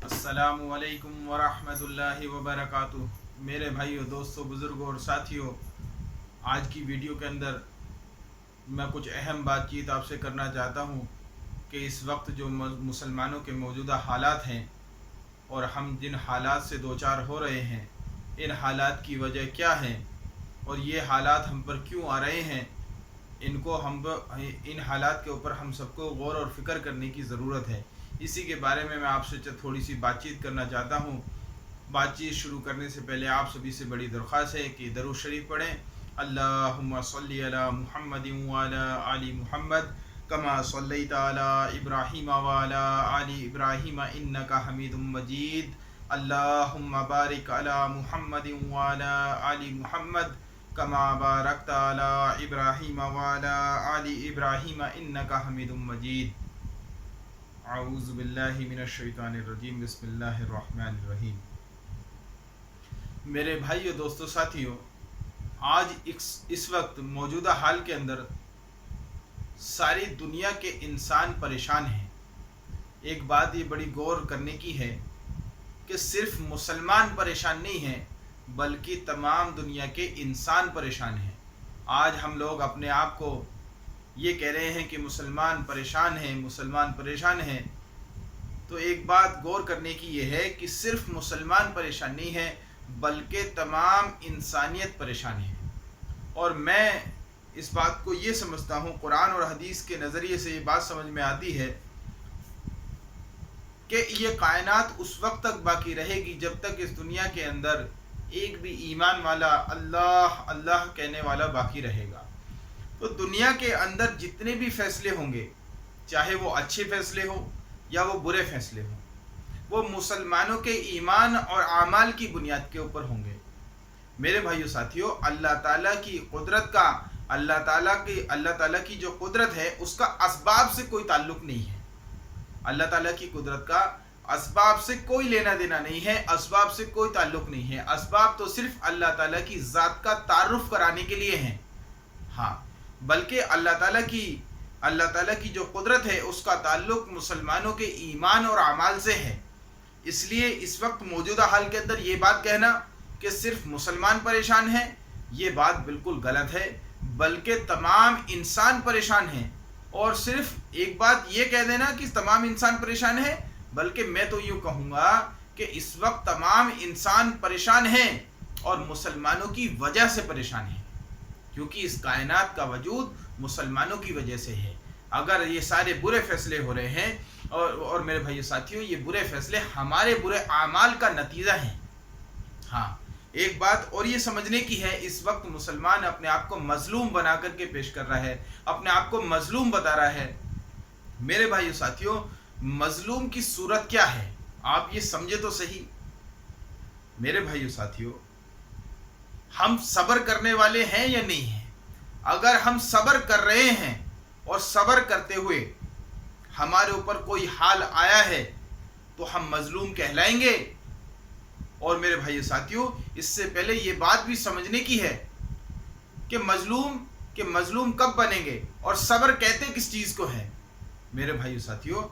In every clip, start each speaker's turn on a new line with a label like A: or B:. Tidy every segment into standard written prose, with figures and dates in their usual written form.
A: السلام علیکم ورحمۃ اللہ وبرکاتہ۔ میرے بھائیوں، دوستوں، بزرگوں اور ساتھیوں، آج کی ویڈیو کے اندر میں کچھ اہم بات چیت آپ سے کرنا چاہتا ہوں کہ اس وقت جو مسلمانوں کے موجودہ حالات ہیں اور ہم جن حالات سے دوچار ہو رہے ہیں، ان حالات کی وجہ کیا ہے اور یہ حالات ہم پر کیوں آ رہے ہیں، ان حالات کے اوپر ہم سب کو غور اور فکر کرنے کی ضرورت ہے۔ اسی کے بارے میں آپ سے تھوڑی سی بات چیت کرنا چاہتا ہوں۔ بات چیت شروع کرنے سے پہلے آپ سبھی سے بڑی درخواست ہے کہ درود شریف پڑھیں۔ اللہم صلی علی محمد وعلی آل محمد کما صلیت علی ابراہیم وعلی آل ابراہیم انک حمید مجید۔ اللہم بارک علی محمد وعلی آل محمد کما بارکت علی ابراہیم وعلی آل ابراہیم انک حمید مجید۔ اعوذ باللہ من الشیطان الرجیم، بسم اللہ الرحمن الرحیم۔ میرے بھائیو، دوستو، ساتھیوں، آج اس وقت موجودہ حال کے اندر ساری دنیا کے انسان پریشان ہیں۔ ایک بات یہ بڑی غور کرنے کی ہے کہ صرف مسلمان پریشان نہیں ہیں بلکہ تمام دنیا کے انسان پریشان ہیں۔ آج ہم لوگ اپنے آپ کو یہ کہہ رہے ہیں کہ مسلمان پریشان ہیں، تو ایک بات غور کرنے کی یہ ہے کہ صرف مسلمان پریشان نہیں ہے بلکہ تمام انسانیت پریشان ہے۔ اور میں اس بات کو یہ سمجھتا ہوں، قرآن اور حدیث کے نظریے سے یہ بات سمجھ میں آتی ہے کہ یہ کائنات اس وقت تک باقی رہے گی جب تک اس دنیا کے اندر ایک بھی ایمان والا، اللہ اللہ کہنے والا باقی رہے گا۔ تو دنیا کے اندر جتنے بھی فیصلے ہوں گے، چاہے وہ اچھے فیصلے ہوں یا وہ برے فیصلے ہوں، وہ مسلمانوں کے ایمان اور اعمال کی بنیاد کے اوپر ہوں گے۔ میرے بھائیو، ساتھیوں، اللہ تعالیٰ کی قدرت کا، اللہ تعالیٰ کی جو قدرت ہے اس کا اسباب سے کوئی تعلق نہیں ہے۔ اللہ تعالیٰ کی قدرت کا اسباب سے کوئی لینا دینا نہیں ہے، اسباب سے کوئی تعلق نہیں ہے۔ اسباب تو صرف اللہ تعالیٰ کی ذات کا تعارف کرانے کے لیے ہیں، ہاں، بلکہ اللہ تعالیٰ کی جو قدرت ہے اس کا تعلق مسلمانوں کے ایمان اور اعمال سے ہے۔ اس لیے اس وقت موجودہ حال کے اندر یہ بات کہنا کہ صرف مسلمان پریشان ہیں، یہ بات بالکل غلط ہے، بلکہ تمام انسان پریشان ہیں۔ اور صرف ایک بات یہ کہہ دینا کہ تمام انسان پریشان ہیں، بلکہ میں تو یوں کہوں گا کہ اس وقت تمام انسان پریشان ہیں اور مسلمانوں کی وجہ سے پریشان ہیں، کیونکہ اس کائنات کا وجود مسلمانوں کی وجہ سے ہے۔ اگر یہ سارے برے فیصلے ہو رہے ہیں اور میرے بھائیو، ساتھیوں، یہ برے فیصلے ہمارے برے اعمال کا نتیجہ ہیں۔ ہاں، ایک بات اور یہ سمجھنے کی ہے، اس وقت مسلمان اپنے آپ کو مظلوم بنا کر کے پیش کر رہا ہے، اپنے آپ کو مظلوم بتا رہا ہے۔ میرے بھائیو، ساتھیوں، مظلوم کی صورت کیا ہے آپ یہ سمجھے تو صحیح۔ میرے بھائیو، ساتھیوں، ہم صبر کرنے والے ہیں یا نہیں ہیں؟ اگر ہم صبر کر رہے ہیں اور صبر کرتے ہوئے ہمارے اوپر کوئی حال آیا ہے تو ہم مظلوم کہلائیں گے۔ اور میرے بھائیو، ساتھیوں، اس سے پہلے یہ بات بھی سمجھنے کی ہے کہ مظلوم کب بنیں گے اور صبر کہتے کس چیز کو ہے۔ میرے بھائیو، ساتھیوں،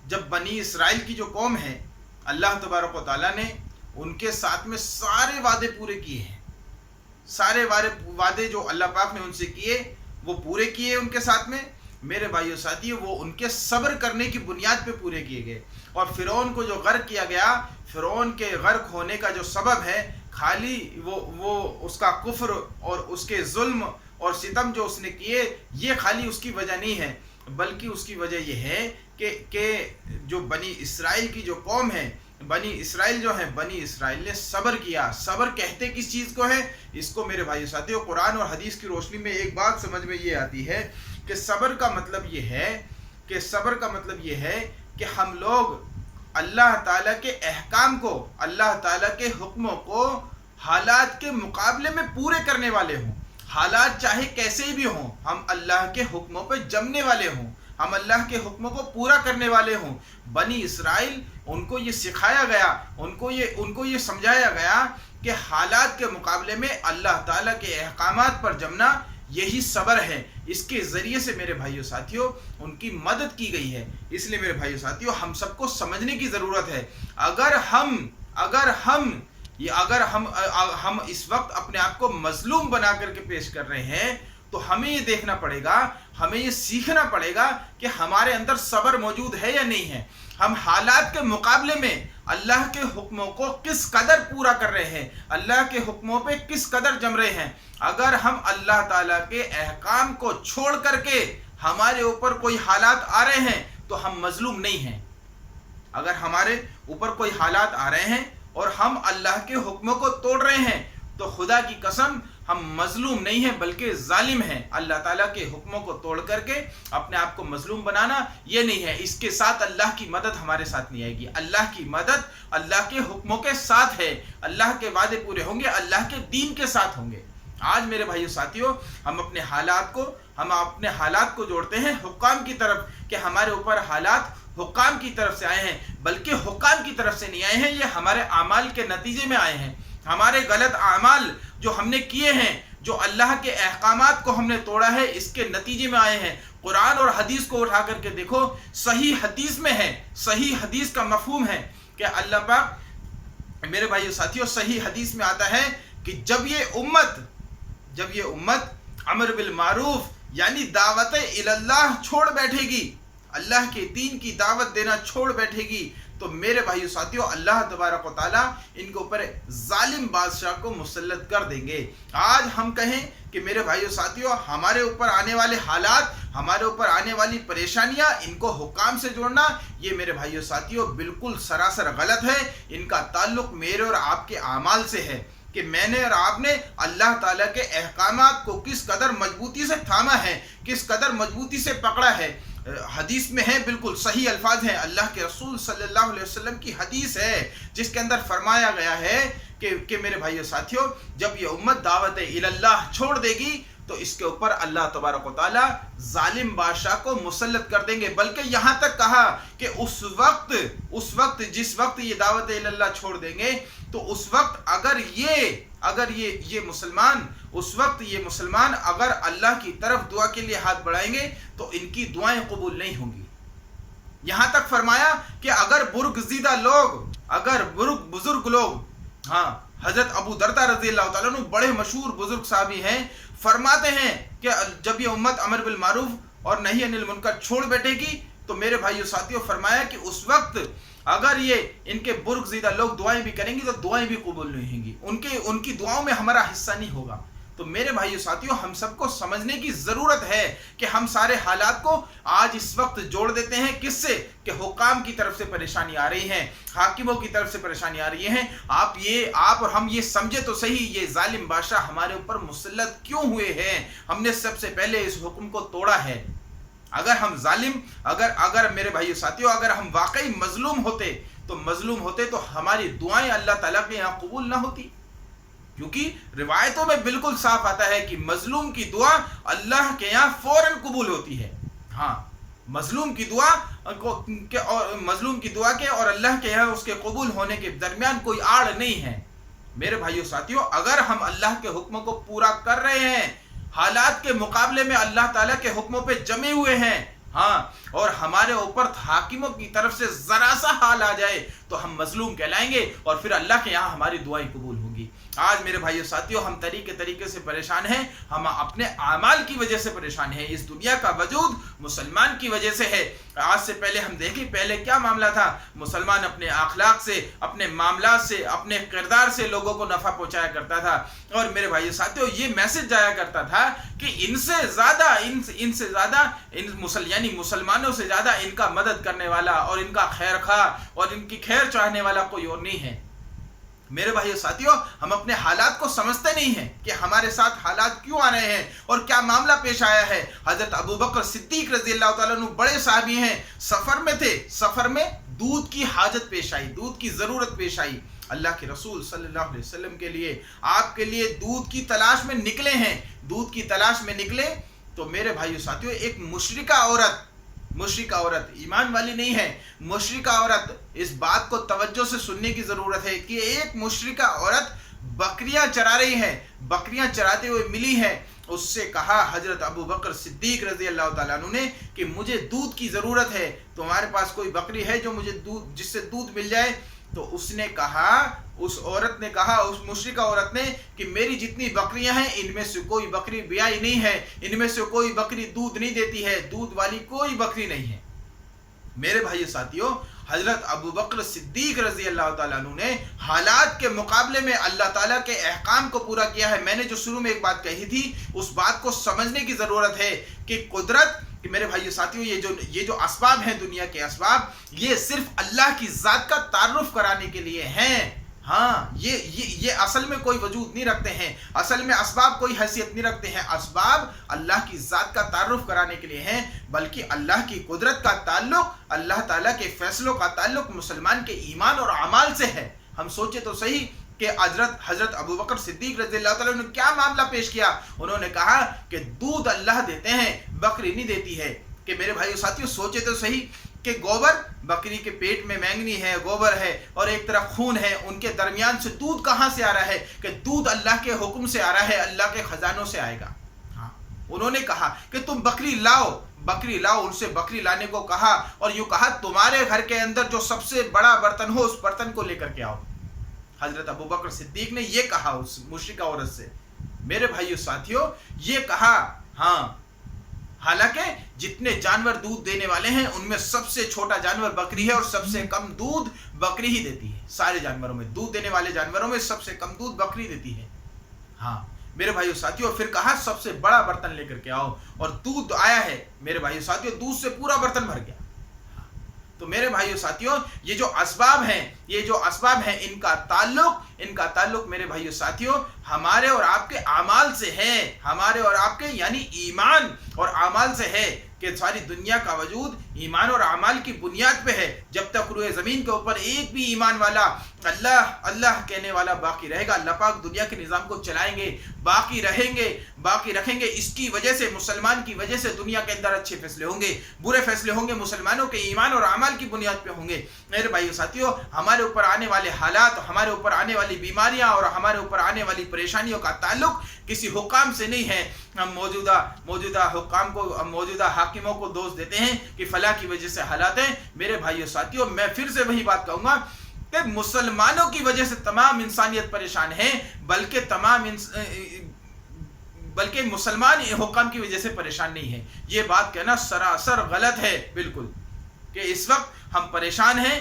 A: جب بنی اسرائیل کی جو قوم ہے، اللہ تبارک و تعالیٰ نے ان کے ساتھ میں سارے وعدے پورے کیے ہیں، سارے وعدے جو اللہ پاک نے ان سے کیے وہ پورے کیے ان کے ساتھ میں۔ میرے بھائیو، ساتھیوں، وہ ان کے صبر کرنے کی بنیاد پہ پورے کیے گئے۔ اور فرعون کو جو غرق کیا گیا، فرعون کے غرق ہونے کا جو سبب ہے، خالی وہ اس کا کفر اور اس کے ظلم اور ستم جو اس نے کیے، یہ خالی اس کی وجہ نہیں ہے، بلکہ اس کی وجہ یہ ہے کہ جو بنی اسرائیل کی جو قوم ہے، بنی اسرائیل نے صبر کیا۔ صبر کہتے کس چیز کو ہے؟ اس کو میرے بھائی ساتھیوں، قرآن اور حدیث کی روشنی میں ایک بات سمجھ میں یہ آتی ہے کہ صبر کا مطلب یہ ہے کہ ہم لوگ اللہ تعالیٰ کے احکام کو، اللہ تعالیٰ کے حکموں کو حالات کے مقابلے میں پورے کرنے والے ہوں۔ حالات چاہے کیسے بھی ہوں، ہم اللہ کے حکموں پہ جمنے والے ہوں، ہم اللہ کے حکموں کو پورا کرنے والے ہوں۔ بنی اسرائیل، ان کو یہ سکھایا گیا، ان کو یہ سمجھایا گیا کہ حالات کے مقابلے میں اللہ تعالیٰ کے احکامات پر جمنا یہی صبر ہے، اس کے ذریعے سے میرے بھائیو ساتھیوں ان کی مدد کی گئی ہے۔ اس لیے میرے بھائیو ساتھیوں ہم سب کو سمجھنے کی ضرورت ہے، اگر ہم اس وقت اپنے آپ کو مظلوم بنا کر کے پیش کر رہے ہیں تو ہمیں یہ دیکھنا پڑے گا، ہمیں یہ سیکھنا پڑے گا کہ ہمارے اندر صبر موجود ہے یا نہیں ہے، ہم حالات کے مقابلے میں اللہ کے حکموں کو کس قدر پورا کر رہے ہیں، اللہ کے حکموں پہ کس قدر جم رہے ہیں۔ اگر ہم اللہ تعالیٰ کے احکام کو چھوڑ کر کے ہمارے اوپر کوئی حالات آ رہے ہیں تو ہم مظلوم نہیں ہیں۔ اگر ہمارے اوپر کوئی حالات آ رہے ہیں اور ہم اللہ کے حکموں کو توڑ رہے ہیں تو خدا کی قسم ہم مظلوم نہیں ہیں بلکہ ظالم ہیں۔ اللہ تعالیٰ کے حکموں کو توڑ کر کے اپنے آپ کو مظلوم بنانا یہ نہیں ہے، اس کے ساتھ اللہ کی مدد ہمارے ساتھ نہیں آئے گی۔ اللہ کی مدد اللہ کے حکموں کے ساتھ ہے، اللہ کے وعدے پورے ہوں گے، اللہ کے دین کے ساتھ ہوں گے۔ آج میرے بھائیو ساتھیوں ہم اپنے حالات کو جوڑتے ہیں حکام کی طرف کہ ہمارے اوپر حالات حکام کی طرف سے آئے ہیں، بلکہ حکام کی طرف سے نہیں آئے ہیں، یہ ہمارے اعمال کے نتیجے میں آئے ہیں۔ ہمارے غلط اعمال جو ہم نے کیے ہیں، جو اللہ کے احکامات کو ہم نے توڑا ہے، اس کے نتیجے میں آئے ہیں۔ قرآن اور حدیث کو اٹھا کر کے دیکھو، صحیح حدیث میں ہے، صحیح حدیث کا مفہوم ہے کہ اللہ پاک میرے بھائیو ساتھیوں صحیح حدیث میں آتا ہے کہ جب یہ امت امر بالمعروف یعنی دعوت اللہ چھوڑ بیٹھے گی، اللہ کے دین کی دعوت دینا چھوڑ بیٹھے گی، تو میرے بھائیو ساتھیوں اللہ تبارک و تعالیٰ ان کے اوپر ظالم بادشاہ کو مسلط کر دیں گے۔ آج ہم کہیں کہ میرے بھائیو ساتھیوں ہمارے اوپر آنے والے حالات، ہمارے اوپر آنے والی پریشانیاں، ان کو حکام سے جوڑنا، یہ میرے بھائیو ساتھیوں بالکل سراسر غلط ہے۔ ان کا تعلق میرے اور آپ کے اعمال سے ہے کہ میں نے اور آپ نے اللہ تعالیٰ کے احکامات کو کس قدر مضبوطی سے تھاما ہے، کس قدر مضبوطی سے پکڑا ہے۔ حدیث میں ہے، بالکل صحیح الفاظ ہیں، اللہ کے رسول صلی اللہ علیہ وسلم کی حدیث ہے جس کے اندر فرمایا گیا ہے کہ میرے بھائیو ساتھیوں جب یہ امت دعوت اللہ چھوڑ دے گی تو اس کے اوپر اللہ تبارک و تعالی ظالم بادشاہ کو مسلط کر دیں گے، بلکہ یہاں تک کہا کہ اس وقت جس وقت یہ دعوت اللہ چھوڑ دیں گے تو اس وقت اگر یہ مسلمان اگر اللہ کی طرف دعا کے لیے ہاتھ بڑھائیں گے تو ان کی دعائیں قبول نہیں ہوں گی۔ یہاں تک فرمایا کہ اگر بزرگ لوگ حضرت ابو دردہ رضی اللہ تعالیٰ عنہ بڑے مشہور بزرگ صحابی ہیں، فرماتے ہیں کہ جب یہ امت امر بالمعروف اور نہی عن المنکر چھوڑ بیٹھے گی تو میرے بھائیو ساتھیوں فرمایا کہ اس وقت اگر یہ ان کے برگزیدہ لوگ دعائیں بھی کریں گی تو دعائیں بھی قبول نہیں ہوں گی، ان کی دعاؤں میں ہمارا حصہ نہیں ہوگا۔ تو میرے بھائیو ساتھیوں ہم سب کو سمجھنے کی ضرورت ہے کہ ہم سارے حالات کو آج اس وقت جوڑ دیتے ہیں کس سے کہ حکام کی طرف سے پریشانی آ رہی ہے، حاکموں کی طرف سے پریشانی آ رہی ہے۔ آپ اور ہم یہ سمجھے تو صحیح یہ ظالم بادشاہ ہمارے اوپر مسلط کیوں ہوئے ہیں، ہم نے سب سے پہلے اس حکم کو توڑا ہے۔ اگر میرے بھائیو ساتھیوں اگر ہم واقعی مظلوم ہوتے تو ہماری دعائیں اللہ تعالیٰ کے یہاں قبول نہ ہوتی، کیونکہ روایتوں میں بالکل صاف آتا ہے کہ مظلوم کی دعا اللہ کے یہاں فوراً قبول ہوتی ہے۔ مظلوم کی دعا کے اور اللہ کے یہاں اس کے قبول ہونے کے درمیان کوئی آڑ نہیں ہے۔ میرے بھائیو ساتھیوں اگر ہم اللہ کے حکموں کو پورا کر رہے ہیں، حالات کے مقابلے میں اللہ تعالیٰ کے حکموں پہ جمے ہوئے ہیں، اور ہمارے اوپر حاکموں کی طرف سے ذرا سا حال آ جائے تو ہم مظلوم کہلائیں گے اور پھر اللہ کے یہاں ہماری دعائیں قبول ہوں گی۔ آج میرے بھائیو ساتھیوں ہم طریقے سے پریشان ہیں، ہم اپنے اعمال کی وجہ سے پریشان ہیں۔ اس دنیا کا وجود مسلمان کی وجہ سے ہے۔ آج سے پہلے ہم دیکھیں پہلے کیا معاملہ تھا، مسلمان اپنے اخلاق سے، اپنے معاملات سے، اپنے کردار سے لوگوں کو نفع پہنچایا کرتا تھا، اور میرے بھائیو ساتھیوں یہ میسج جایا کرتا تھا کہ یعنی مسلمانوں سے زیادہ ان کا مدد کرنے والا اور ان کا خیر خواہ اور ان کی خیر چاہنے والا کوئی اور نہیں ہے۔ میرے بھائیو ساتھیوں ہم اپنے حالات کو سمجھتے نہیں ہیں کہ ہمارے ساتھ حالات کیوں آ رہے ہیں اور کیا معاملہ پیش آیا ہے۔ حضرت ابو بکر صدیق رضی اللہ تعالیٰ عنہ بڑے صحابی ہیں، سفر میں تھے، سفر میں دودھ کی حاجت پیش آئی، دودھ کی ضرورت پیش آئی، اللہ کے رسول صلی اللہ علیہ وسلم کے لیے آپ کے لیے دودھ کی تلاش میں نکلے ہیں، دودھ کی تلاش میں نکلے تو میرے بھائیو ساتھیوں ایک مشرکہ عورت ایمان والی نہیں ہے، مشرکہ عورت، اس بات کو توجہ سے سننے کی ضرورت ہے کہ ایک مشرکہ عورت بکریاں چرا رہی ہے، بکریاں چراتے ہوئے ملی ہے اس سے کہا حضرت ابو بکر صدیق رضی اللہ تعالیٰ عنہ نے کہ مجھے دودھ کی ضرورت ہے، تمہارے پاس کوئی بکری ہے جو مجھے جس سے دودھ مل جائے؟ تو اس نے کہا، اس عورت نے کہا، اس مشرکہ عورت نے کہ میری جتنی بکریاں ہیں ان میں سے کوئی بکری بیائی نہیں ہے، ان میں سے کوئی بکری دودھ نہیں دیتی ہے، دودھ والی کوئی بکری نہیں ہے۔ میرے بھائی ساتھیوں، حضرت ابو بکر صدیق رضی اللہ تعالیٰ عنہ نے حالات کے مقابلے میں اللہ تعالیٰ کے احکام کو پورا کیا ہے۔ میں نے جو شروع میں ایک بات کہی تھی، اس بات کو سمجھنے کی ضرورت ہے کہ قدرت، کہ میرے بھائی ساتھیوں، یہ جو اسباب ہیں، دنیا کے اسباب، یہ صرف اللہ کی ذات کا تعارف کرانے کے لیے ہیں۔ ہاں، یہ اصل میں کوئی وجود نہیں رکھتے ہیں، اصل میں اسباب کوئی حیثیت نہیں رکھتے ہیں۔ اسباب اللہ کی ذات کا تعارف کرانے کے لیے ہیں، بلکہ اللہ کی قدرت کا تعلق، اللہ تعالیٰ کے فیصلوں کا تعلق مسلمان کے ایمان اور اعمال سے ہے۔ ہم سوچے تو صحیح کہ حضرت ابو بکر صدیق رضی اللہ تعالیٰ نے کیا معاملہ پیش کیا۔ انہوں نے کہا کہ دودھ اللہ دیتے ہیں، بکری نہیں دیتی ہے۔ کہ میرے بھائیو ساتھیوں، سوچے تو صحیح کہ گوبر، بکری کے پیٹ میں مینگنی ہے، گوبر ہے، اور ایک طرف خون ہے، ان کے درمیان سے دودھ کہاں سے آ رہا ہے؟ کہ دودھ اللہ کے حکم سے آ رہا ہے، اللہ کے خزانوں سے آئے گا۔ ہاں، انہوں نے کہا کہ تم بکری لاؤ، بکری لاؤ، ان سے بکری لانے کو کہا، اور یوں کہا تمہارے گھر کے اندر جو سب سے بڑا برتن ہو اس برتن کو لے کر کے آؤ۔ حضرت ابو بکر صدیق نے یہ کہا اس مشرکہ عورت سے۔ میرے بھائیو ساتھیوں، یہ کہا، ہاں، حالانکہ جتنے جانور دودھ دینے والے ہیں ان میں سب سے چھوٹا جانور بکری ہے، اور سب سے کم دودھ بکری ہی دیتی ہے۔ سارے جانوروں میں، دودھ دینے والے جانوروں میں سب سے کم دودھ بکری دیتی ہے۔ ہاں میرے بھائیو ساتھیوں، پھر کہا سب سے بڑا برتن لے کر کے آؤ، اور دودھ آیا ہے۔ میرے بھائیو ساتھیوں، دودھ سے پورا برتن بھر گیا۔ تو میرے بھائیو ساتھیوں، یہ جو اسباب ہیں، ان کا تعلق میرے بھائیو ساتھیوں ہمارے اور آپ کے اعمال سے ہے، ہمارے اور آپ کے یعنی ایمان اور اعمال سے ہے، کہ ساری دنیا کا وجود ایمان اور اعمال کی بنیاد پہ ہے۔ جب تک روئے زمین کے اوپر ایک بھی ایمان والا اللہ اللہ کہنے والا باقی رہے گا، اللہ پاک دنیا کے نظام کو چلائیں گے، باقی رکھیں گے۔ اس کی وجہ سے، مسلمان کی وجہ سے دنیا کے اندر اچھے فیصلے ہوں گے، برے فیصلے ہوں گے مسلمانوں کے ایمان اور اعمال کی بنیاد پہ ہوں گے۔ میرے بھائیو ساتھیوں، ہمارے اوپر آنے والے حالات، ہمارے اوپر آنے والی بیماریاں اور ہمارے اوپر آنے والی پریشانیوں کا تعلق کسی حکام سے نہیں ہے۔ ہم موجودہ حکام کو، موجودہ حاکموں کو دوست دیتے ہیں کہ فلاں کی وجہ سے حالات ہیں۔ میرے بھائیو ساتھیوں، میں پھر سے وہی بات کہوں گا کہ مسلمانوں کی وجہ سے تمام انسانیت پریشان ہے، بلکہ مسلمان حکام کی وجہ سے پریشان نہیں ہے۔ یہ بات کہنا سراسر غلط ہے، بالکل، کہ اس وقت ہم پریشان ہیں،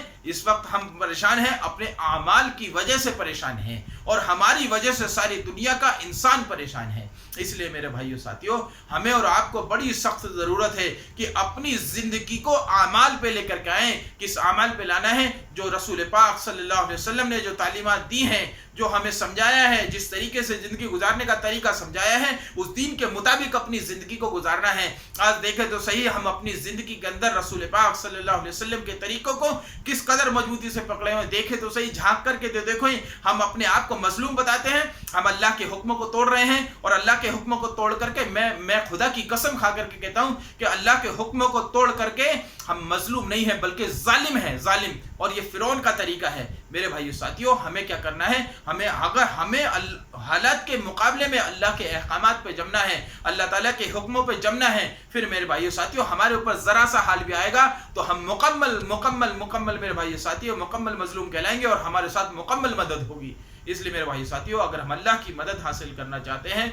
A: اپنے اعمال کی وجہ سے پریشان ہیں، اور ہماری وجہ سے ساری دنیا کا انسان پریشان ہے۔ اس لیے میرے بھائیو ساتھیوں، ہمیں اور آپ کو بڑی سخت ضرورت ہے کہ اپنی زندگی کو اعمال پہ لے کر کے آئیں۔ کس اعمال پہ لانا ہے؟ جو رسول پاک صلی اللہ علیہ وسلم نے جو تعلیمات دی ہیں، جو ہمیں سمجھایا ہے، جس طریقے سے زندگی گزارنے کا طریقہ سمجھایا ہے، اس دین کے مطابق اپنی زندگی کو گزارنا ہے۔ آج دیکھیں تو صحیح، ہم اپنی زندگی کے اندر رسول پاک صلی اللہ علیہ وسلم کے طریقوں کو کس قدر مضبوطی سے پکڑے ہوئے۔ دیکھیں تو صحیح، جھانک کر کے دیکھیں، ہم اپنے آپ کو مظلوم بتاتے ہیں، ہم اللہ کے حکموں کو توڑ رہے ہیں، اور اللہ کے حکموں کو توڑ کر کے میں خدا کی قسم کھا کر کے کہتا ہوں کہ اللہ کے حکموں کو توڑ کر کے ہم مظلوم نہیں ہیں، بلکہ ظالم ہیں، ظالم، اور یہ فرعون کا طریقہ ہے۔ میرے بھائیو ساتھیوں، ہمیں کیا کرنا ہے؟ ہمیں حالات کے مقابلے میں اللہ کے احکامات پہ جمنا ہے، اللہ تعالیٰ کے حکموں پہ جمنا ہے۔ پھر میرے بھائیو ساتھیوں، ہمارے اوپر ذرا سا حال بھی آئے گا تو ہم مکمل میرے بھائیو ساتھیوں مکمل مظلوم کہلائیں گے، اور ہمارے ساتھ مکمل مدد ہوگی۔ اس لیے میرے بھائیو ساتھیوں، اگر ہم اللہ کی مدد حاصل کرنا چاہتے ہیں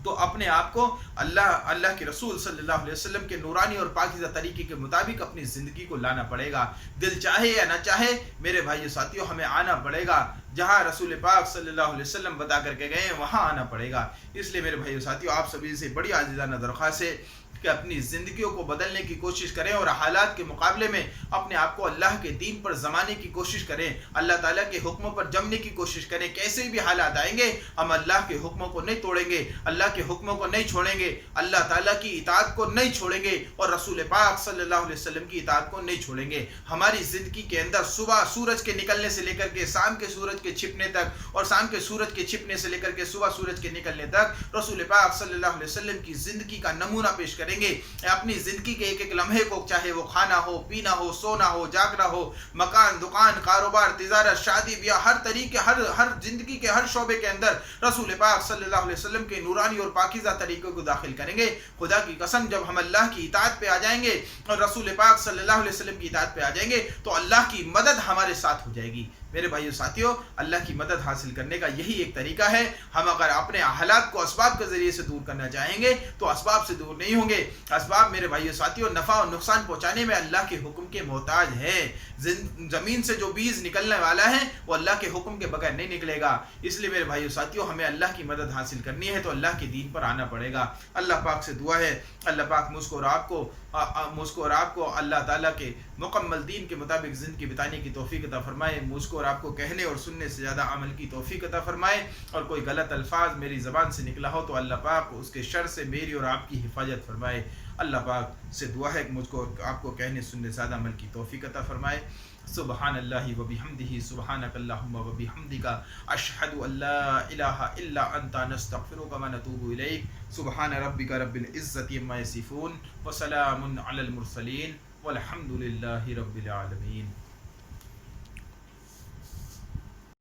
A: تو اپنے آپ کو اللہ کے رسول صلی اللہ علیہ وسلم کے نورانی اور پاکیزہ طریقے کے مطابق اپنی زندگی کو لانا پڑے گا۔ دل چاہے یا نہ چاہے میرے بھائیو ساتھیوں، ہمیں آنا پڑے گا۔ جہاں رسول پاک صلی اللہ علیہ وسلم بتا کر کے گئے وہاں آنا پڑے گا۔ اس لیے میرے بھائیو ساتھیوں، آپ سبھی سے بڑی عاجزانہ درخواست ہے کہ اپنی زندگیوں کو بدلنے کی کوشش کریں، اور حالات کے مقابلے میں اپنے آپ کو اللہ کے دین پر جمانے کی کوشش کریں، اللہ تعالیٰ کے حکموں پر جمنے کی کوشش کریں۔ کیسے بھی حالات آئیں گے، ہم اللہ کے حکموں کو نہیں توڑیں گے، اللہ کے حکموں کو نہیں چھوڑیں گے، اللہ تعالیٰ کی اطاعت کو نہیں چھوڑیں گے، اور رسول پاک صلی اللہ علیہ وسلم کی اطاعت کو نہیں چھوڑیں گے۔ ہماری زندگی کے اندر صبح سورج کے نکلنے سے لے کر کے شام کے سورج کے چھپنے تک، اور شام کے سورج کے چھپنے سے لے کر کے صبح سورج کے نکلنے تک رسول پاک صلی اللہ علیہ وسلم کی زندگی کا نمونہ پیش کریں کریں گے اپنی زندگی کے ایک ایک لمحے کو، چاہے وہ کھانا ہو، پینا ہو، سونا ہو، جاگنا ہو، مکان، دکان، کاروبار، تجارت، شادی بیاہ، ہر طریقے، ہر زندگی کے ہر شعبے کے اندر رسول پاک صلی اللہ علیہ وسلم کے نورانی اور پاکیزہ طریقوں کو داخل کریں گے۔ خدا کی قسم جب ہم اللہ کی اطاعت پہ آ جائیں گے اور رسول پاک صلی اللہ علیہ وسلم کی اطاعت پہ آ جائیں گے تو اللہ کی مدد ہمارے ساتھ ہو جائے گی۔ میرے بھائیو ساتھیو، اللہ کی مدد حاصل کرنے کا یہی ایک طریقہ ہے۔ ہم اگر اپنے حالات کو اسباب کے ذریعے سے دور کرنا چاہیں گے تو اسباب سے دور نہیں ہوں گے۔ اسباب میرے بھائیو ساتھیو نفع اور نقصان پہنچانے میں اللہ کے حکم کے محتاج ہے۔ زمین سے جو بیج نکلنے والا ہے وہ اللہ کے حکم کے بغیر نہیں نکلے گا۔ اس لیے میرے بھائیو ساتھیو ہمیں اللہ کی مدد حاصل کرنی ہے تو اللہ کے دین پر آنا پڑے گا۔ اللہ پاک سے دعا ہے اللہ پاک مجھ کو اور آپ کو اللہ تعالیٰ کے مکمل دین کے مطابق زندگی بتانے کی توفیق عطا فرمائے، مجھ کو اور آپ کو کہنے اور سننے سے زیادہ عمل کی توفیق عطا فرمائے، اور کوئی غلط الفاظ میری زبان سے نکلا ہو تو اللہ پاک اس کے شر سے میری اور آپ کی حفاظت فرمائے۔ اللہ پاک سے دعا ہے کہ مجھ کو اور آپ کو کہنے سننے سے زیادہ عمل کی توفیق عطا فرمائے۔ سبحان اللہ و بحمدہ، سبحانک اللہم و بحمدک، اشہد ان لا الہ الا انت، نستغفرک و نتوب الیک۔ سبحان ربک رب العزت عما یصفون، وسلام علی المرسلین، والحمد للہ رب العالمین۔